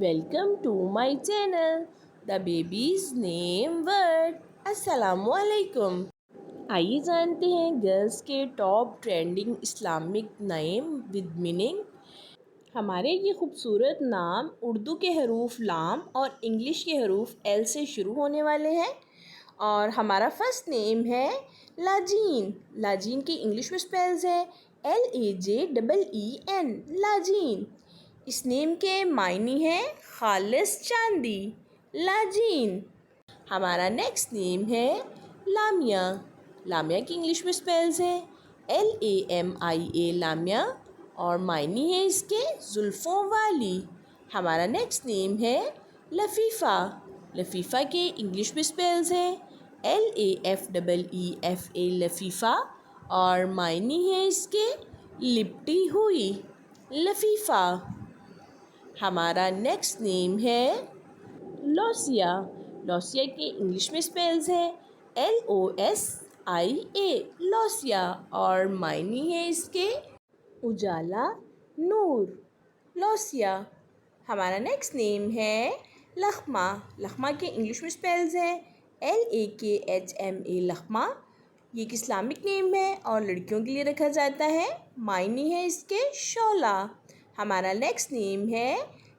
Welcome to my channel, The Baby's Name Word. अस्सलामुअलैकुम। आइए जानते हैं गर्ल्स के top trending Islamic name with meaning. हमारे ये खूबसूरत नाम उर्दू के हरूफ लाम और इंग्लिश के हरूफ एल से शुरू होने वाले हैं। और हमारा फर्स्ट नेम है लाजीन। लाजीन की इंग्लिश में स्पेल्स है LAJEEN, लाजीन। इस नेम के मायने हैं खालिस चांदी, लाजीन। हमारा नेक्स्ट नेम है लामिया। लामिया की इंग्लिश में स्पेल्स है LAMIA, लामिया, और मायने है इसके जुल्फ़ों वाली। हमारा नेक्स्ट नेम है लफीफ़ा। लफीफ़ा के इंग्लिश में स्पेल्स है LAFEEFA, लफीफ़ा, और मायने है इसके लिपटी हुई, लफीफ़ा। हमारा नेक्स्ट नेम है लौसिया। लौसिया के इंग्लिश में स्पेल्स है LOSIA, लौसिया, और मायने है इसके उजाला, नूर, लौसिया। हमारा नेक्स्ट नेम है लखमा। लखमा के इंग्लिश में स्पेल्स है LAKHMA, लखमा। ये एक इस्लामिक नेम है और लड़कियों के लिए रखा जाता है। मायने है इसके शोला। हमारा नेक्स्ट नेम है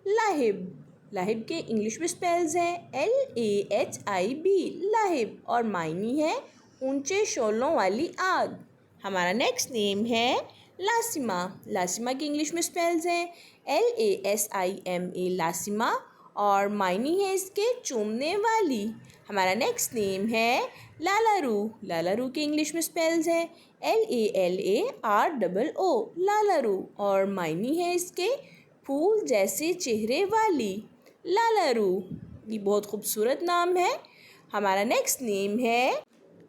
लाहिब। लाहिब के इंग्लिश में स्पेल्स है LAHIB, लाहिब, और मायने है ऊंचे शोलों वाली आग। हमारा नेक्स्ट नेम है लासिमा। लासिमा की इंग्लिश में स्पेल्स है LASIMA, लासिमा, और मायने है इसके चूमने वाली। हमारा नेक्स्ट नेम है लालारू। लालारू के इंग्लिश में स्पेल्स है LALAROO, लालारू, और मायने है इसके फूल जैसे चेहरे वाली, लालारू। ये बहुत खूबसूरत नाम है। हमारा नेक्स्ट नेम है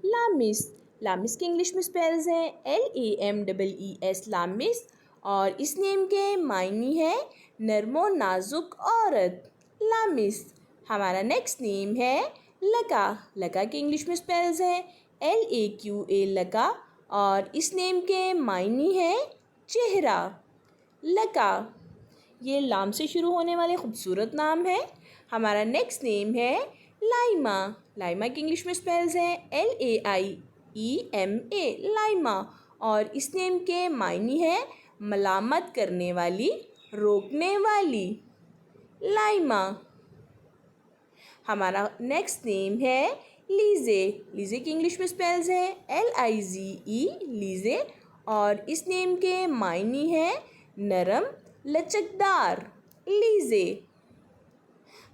लामिस। लामिस के इंग्लिश में स्पेल्स है LAMEES, लामिस, और इस नेम के मायने है नरमो नाजुक औरत, लामिस। हमारा नेक्स्ट नेम है लका। लका के इंग्लिश में स्पेल्स है LAQA, लका, और इस नेम के मायने है चेहरा, लका। ये लाम से शुरू होने वाले खूबसूरत नाम है। हमारा नेक्स्ट नेम है लाइमा। लाइमा की इंग्लिश में स्पेल्स है LAIEMA, लाइमा, और इस नेम के मायने है मलामत करने वाली, रोकने वाली, लाइमा। हमारा नेक्स्ट नेम है लीज़े। लीज़े की इंग्लिश में स्पेल्स है LIZE, लीज़े, और इस नेम के मायने है नरम, लचकदार, लीज़े।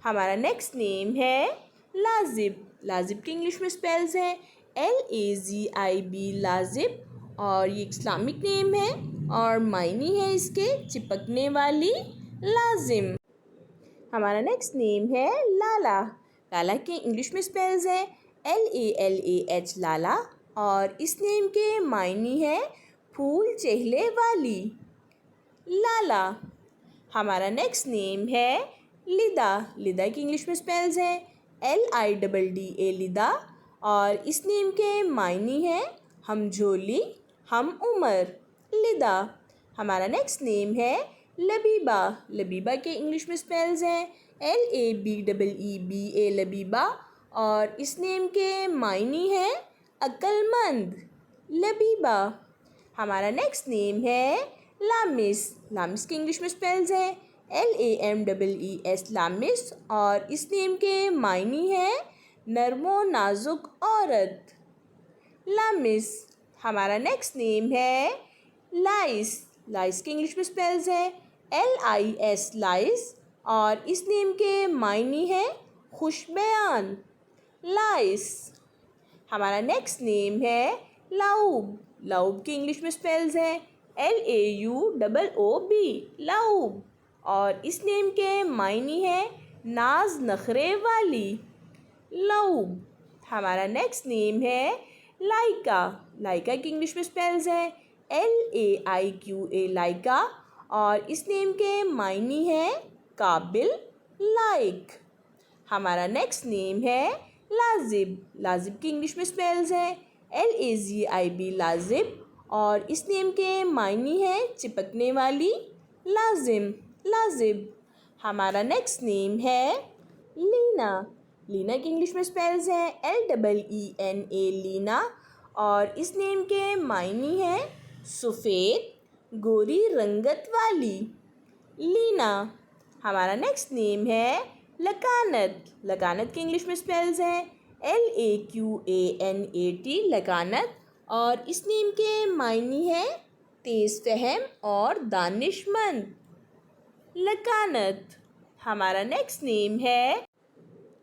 हमारा नेक्स्ट नेम है लाजिब। लाजिब की इंग्लिश में स्पेल्स है LAZIB, लाजिब, और ये इस्लामिक नेम है और मायने है इसके चिपकने वाली, लाजिम। हमारा नेक्स्ट नेम है लाला। लाला के इंग्लिश में स्पेल्स है LALAH, लाला, और इस नेम के मायने है फूल चेहरे वाली, लाला। हमारा नेक्स्ट नेम है लिदा। लिदा की इंग्लिश में स्पेल्स है LIDDA, लिदा, और इस नेम के मायने है हमझोली, हम उम्र, लिदा। हमारा नेक्स्ट नेम है लबीबा। लबीबा के इंग्लिश में स्पेल्स है LABEEBA, लबीबा, और इस नेम के मायने है अक्लमंद, लबीबा। हमारा नेक्स्ट नेम है लामिस। लामिस के इंग्लिश में स्पेल्स है LAMEES, लामिस, और इस नेम के मायने है नरमो नाजुक औरत, लामिस। हमारा नेक्स्ट नेम है लाइस। लाइस के इंग्लिश में स्पेल्स है LIS, लाइस, और इस नेम के मायने है खुशबयान, लाइस। हमारा नेक्स्ट नेम है लाउब। लाउब की इंग्लिश में स्पेल्स है LAUOOB, लाउब, और इस नेम के मायने है नाज नखरे वाली, लाउब। हमारा नेक्स्ट नेम है लाइका। लाइका की इंग्लिश में स्पेल्स है LAIQA, लाइका, और इस नेम के मायने है काबिल, लाइक। हमारा नेक्स्ट नेम है लाजिब। लाजिब की इंग्लिश में स्पेल्स है LAZIB, लाजिब, और इस नेम के मायने है चिपकने वाली, लाजिम, लाजिब। हमारा नेक्स्ट नेम है लीना। लीना के इंग्लिश में स्पेल्स हैं LEENA लीना, और इस नेम के मायने हैं सफ़ेद गोरी रंगत वाली। लीना। हमारा नेक्स्ट नेम है लकानत। लकानत के इंग्लिश में स्पेल्स हैं LAQANAT लकानत, और इस नेम के मायने हैं तेज़ फहम और दानिशमंद। लकानत। हमारा नेक्स्ट नेम है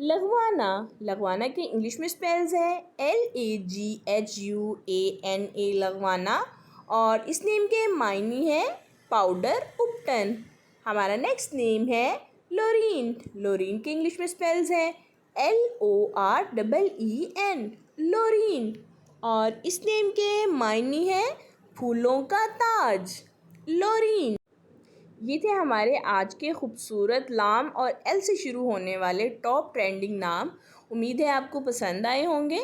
लघवाना। लघवाना के इंग्लिश में स्पेल्स है LAGHUANA लघवाना, और इस नेम के मायने हैं पाउडर उपटन। हमारा नेक्स्ट नेम है लोरीन। लोरीन के इंग्लिश में स्पेल्स है LOREEN लोरीन, और इस नेम के मायने हैं फूलों का ताज। लोरीन। ये थे हमारे आज के खूबसूरत लाम और एल से शुरू होने वाले टॉप ट्रेंडिंग नाम। उम्मीद है आपको पसंद आए होंगे।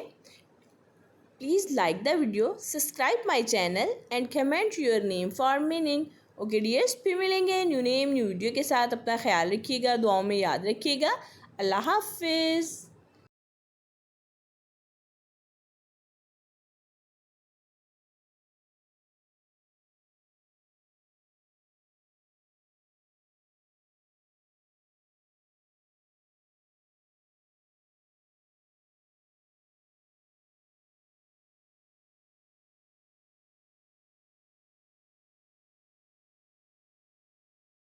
Please like the video, subscribe my channel and comment your name for meaning. Okay dears, फिर मिलेंगे न्यू नेम न्यू वीडियो के साथ। अपना ख्याल रखिएगा, दुआओं में याद रखिएगा। अल्लाह हाफिज़।